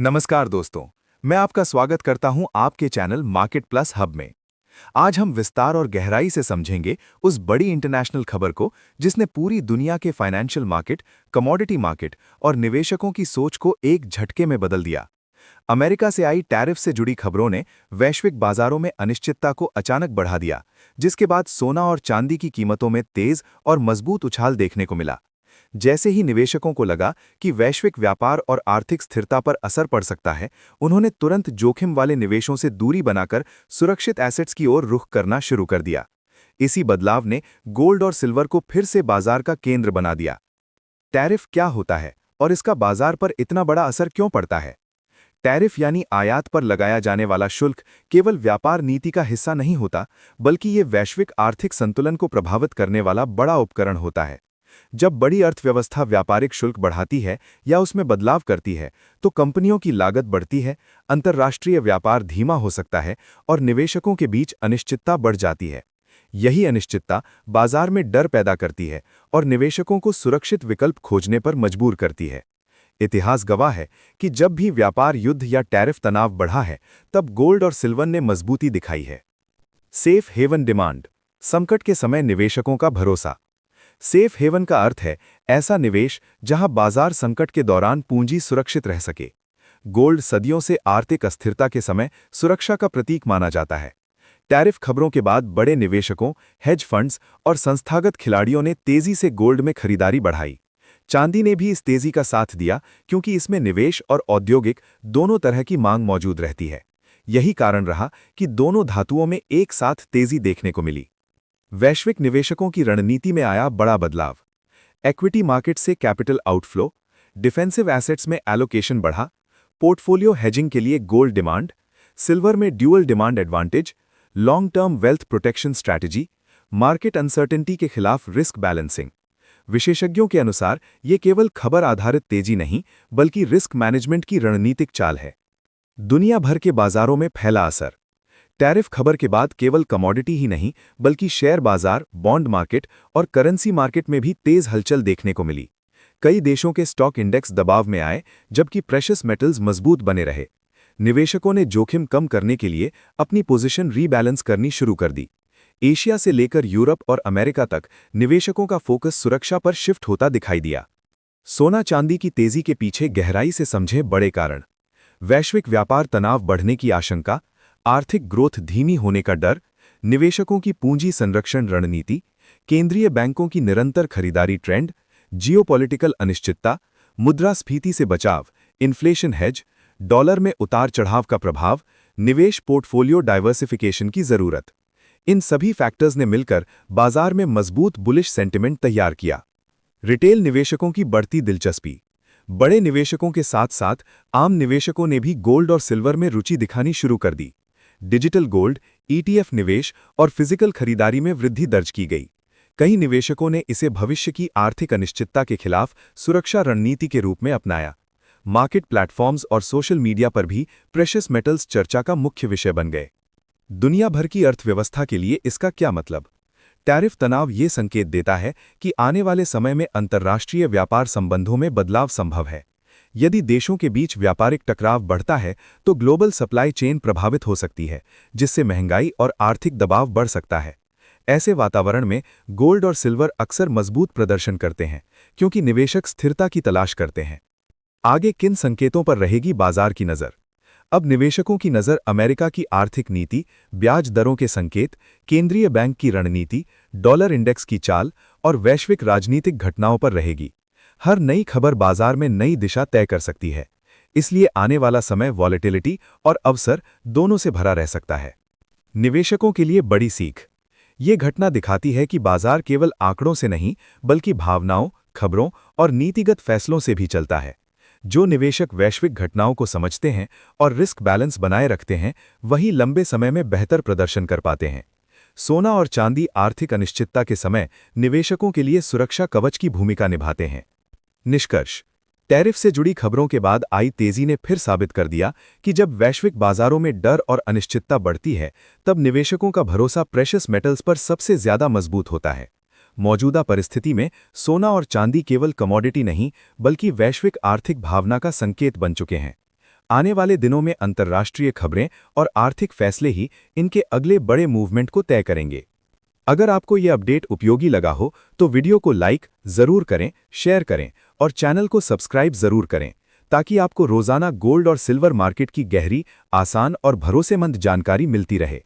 नमस्कार दोस्तों, मैं आपका स्वागत करता हूं आपके चैनल मार्केट प्लस हब में। आज हम विस्तार और गहराई से समझेंगे उस बड़ी इंटरनेशनल खबर को जिसने पूरी दुनिया के फाइनेंशियल मार्केट, कमोडिटी मार्केट और निवेशकों की सोच को एक झटके में बदल दिया। अमेरिका से आई टैरिफ से जुड़ी खबरों ने वैश्विक बाजारों में अनिश्चितता को अचानक बढ़ा दिया, जिसके बाद सोना और चांदी की कीमतों में तेज और मजबूत उछाल देखने को मिला। जैसे ही निवेशकों को लगा कि वैश्विक व्यापार और आर्थिक स्थिरता पर असर पड़ सकता है, उन्होंने तुरंत जोखिम वाले निवेशों से दूरी बनाकर सुरक्षित एसेट्स की ओर रुख करना शुरू कर दिया। इसी बदलाव ने गोल्ड और सिल्वर को फिर से बाजार का केंद्र बना दिया। टैरिफ क्या होता है और इसका बाजार पर इतना बड़ा असर क्यों पड़ता है? टैरिफ यानी आयात पर लगाया जाने वाला शुल्क केवल व्यापार नीति का हिस्सा नहीं होता, बल्कि ये वैश्विक आर्थिक संतुलन को प्रभावित करने वाला बड़ा उपकरण होता है। जब बड़ी अर्थव्यवस्था व्यापारिक शुल्क बढ़ाती है या उसमें बदलाव करती है, तो कंपनियों की लागत बढ़ती है, अंतर्राष्ट्रीय व्यापार धीमा हो सकता है और निवेशकों के बीच अनिश्चितता बढ़ जाती है। यही अनिश्चितता बाजार में डर पैदा करती है और निवेशकों को सुरक्षित विकल्प खोजने पर मजबूर करती है। इतिहास गवाह है कि जब भी व्यापार युद्ध या टैरिफ तनाव बढ़ा है, तब गोल्ड और सिल्वर ने मजबूती दिखाई है। सेफ हेवन डिमांड, संकट के समय निवेशकों का भरोसा। सेफ हेवन का अर्थ है ऐसा निवेश जहां बाजार संकट के दौरान पूंजी सुरक्षित रह सके। गोल्ड सदियों से आर्थिक अस्थिरता के समय सुरक्षा का प्रतीक माना जाता है। टैरिफ खबरों के बाद बड़े निवेशकों, हेज फंड्स और संस्थागत खिलाड़ियों ने तेजी से गोल्ड में खरीदारी बढ़ाई। चांदी ने भी इस तेजी का साथ दिया, क्योंकि इसमें निवेश और औद्योगिक दोनों तरह की मांग मौजूद रहती है। यही कारण रहा कि दोनों धातुओं में एक साथ तेजी देखने को मिली। वैश्विक निवेशकों की रणनीति में आया बड़ा बदलाव। इक्विटी मार्केट से कैपिटल आउटफ्लो, डिफेंसिव एसेट्स में एलोकेशन बढ़ा, पोर्टफोलियो हेजिंग के लिए गोल्ड डिमांड, सिल्वर में dual demand advantage, long term wealth protection strategy, market uncertainty के खिलाफ रिस्क बैलेंसिंग। विशेषज्ञों के अनुसार ये केवल खबर आधारित तेजी नहीं, बल्कि रिस्क मैनेजमेंट की रणनीतिक चाल है। दुनिया भर के बाजारों में फैला असर। टैरिफ खबर के बाद केवल कमोडिटी ही नहीं, बल्कि शेयर बाजार, बॉन्ड मार्केट और करेंसी मार्केट में भी तेज हलचल देखने को मिली। कई देशों के स्टॉक इंडेक्स दबाव में आए, जबकि प्रेशियस मेटल्स मजबूत बने रहे। निवेशकों ने जोखिम कम करने के लिए अपनी पोजीशन रीबैलेंस करनी शुरू कर दी। एशिया से लेकर यूरोप और अमेरिका तक निवेशकों का फोकस सुरक्षा पर शिफ्ट होता दिखाई दिया। सोना चांदी की तेजी के पीछे गहराई से समझे बड़े कारण। वैश्विक व्यापार तनाव बढ़ने की आशंका, आर्थिक ग्रोथ धीमी होने का डर, निवेशकों की पूंजी संरक्षण रणनीति, केंद्रीय बैंकों की निरंतर खरीदारी ट्रेंड, जियोपॉलिटिकल अनिश्चितता, मुद्रास्फीति से बचाव, इन्फ्लेशन हेज, डॉलर में उतार चढ़ाव का प्रभाव, निवेश पोर्टफोलियो डाइवर्सिफिकेशन की जरूरत। इन सभी फैक्टर्स ने मिलकर बाजार में मजबूत बुलिश सेंटिमेंट तैयार किया। रिटेल निवेशकों की बढ़ती दिलचस्पी। बड़े निवेशकों के साथ साथ आम निवेशकों ने भी गोल्ड और सिल्वर में रुचि दिखानी शुरू कर दी। डिजिटल गोल्ड, ईटीएफ निवेश और फिजिकल खरीदारी में वृद्धि दर्ज की गई। कई निवेशकों ने इसे भविष्य की आर्थिक अनिश्चितता के खिलाफ सुरक्षा रणनीति के रूप में अपनाया। मार्केट प्लेटफॉर्म्स और सोशल मीडिया पर भी प्रेशियस मेटल्स चर्चा का मुख्य विषय बन गए। दुनिया भर की अर्थव्यवस्था के लिए इसका क्या मतलब? टैरिफ तनाव ये संकेत देता है कि आने वाले समय में अंतर्राष्ट्रीय व्यापार संबंधों में बदलाव संभव है। यदि देशों के बीच व्यापारिक टकराव बढ़ता है, तो ग्लोबल सप्लाई चेन प्रभावित हो सकती है, जिससे महंगाई और आर्थिक दबाव बढ़ सकता है। ऐसे वातावरण में गोल्ड और सिल्वर अक्सर मजबूत प्रदर्शन करते हैं, क्योंकि निवेशक स्थिरता की तलाश करते हैं। आगे किन संकेतों पर रहेगी बाजार की नज़र? अब निवेशकों की नज़र अमेरिका की आर्थिक नीति, ब्याज दरों के संकेत, केंद्रीय बैंक की रणनीति, डॉलर इंडेक्स की चाल और वैश्विक राजनीतिक घटनाओं पर रहेगी। हर नई खबर बाजार में नई दिशा तय कर सकती है, इसलिए आने वाला समय वॉलेटिलिटी और अवसर दोनों से भरा रह सकता है। निवेशकों के लिए बड़ी सीख। ये घटना दिखाती है कि बाजार केवल आंकड़ों से नहीं, बल्कि भावनाओं, खबरों और नीतिगत फैसलों से भी चलता है। जो निवेशक वैश्विक घटनाओं को समझते हैं और रिस्क बैलेंस बनाए रखते हैं, वही लंबे समय में बेहतर प्रदर्शन कर पाते हैं। सोना और चांदी आर्थिक अनिश्चितता के समय निवेशकों के लिए सुरक्षा कवच की भूमिका निभाते हैं। निष्कर्ष: टैरिफ से जुड़ी खबरों के बाद आई तेजी ने फिर साबित कर दिया कि जब वैश्विक बाजारों में डर और अनिश्चितता बढ़ती है, तब निवेशकों का भरोसा प्रेशियस मेटल्स पर सबसे ज्यादा मजबूत होता है। मौजूदा परिस्थिति में सोना और चांदी केवल कमोडिटी नहीं, बल्कि वैश्विक आर्थिक भावना का संकेत बन चुके हैं। आने वाले दिनों में अंतर्राष्ट्रीय खबरें और आर्थिक फैसले ही इनके अगले बड़े मूवमेंट को तय करेंगे। अगर आपको ये अपडेट उपयोगी लगा हो तो वीडियो को लाइक ज़रूर करें, शेयर करें और चैनल को सब्सक्राइब ज़रूर करें, ताकि आपको रोज़ाना गोल्ड और सिल्वर मार्केट की गहरी, आसान और भरोसेमंद जानकारी मिलती रहे।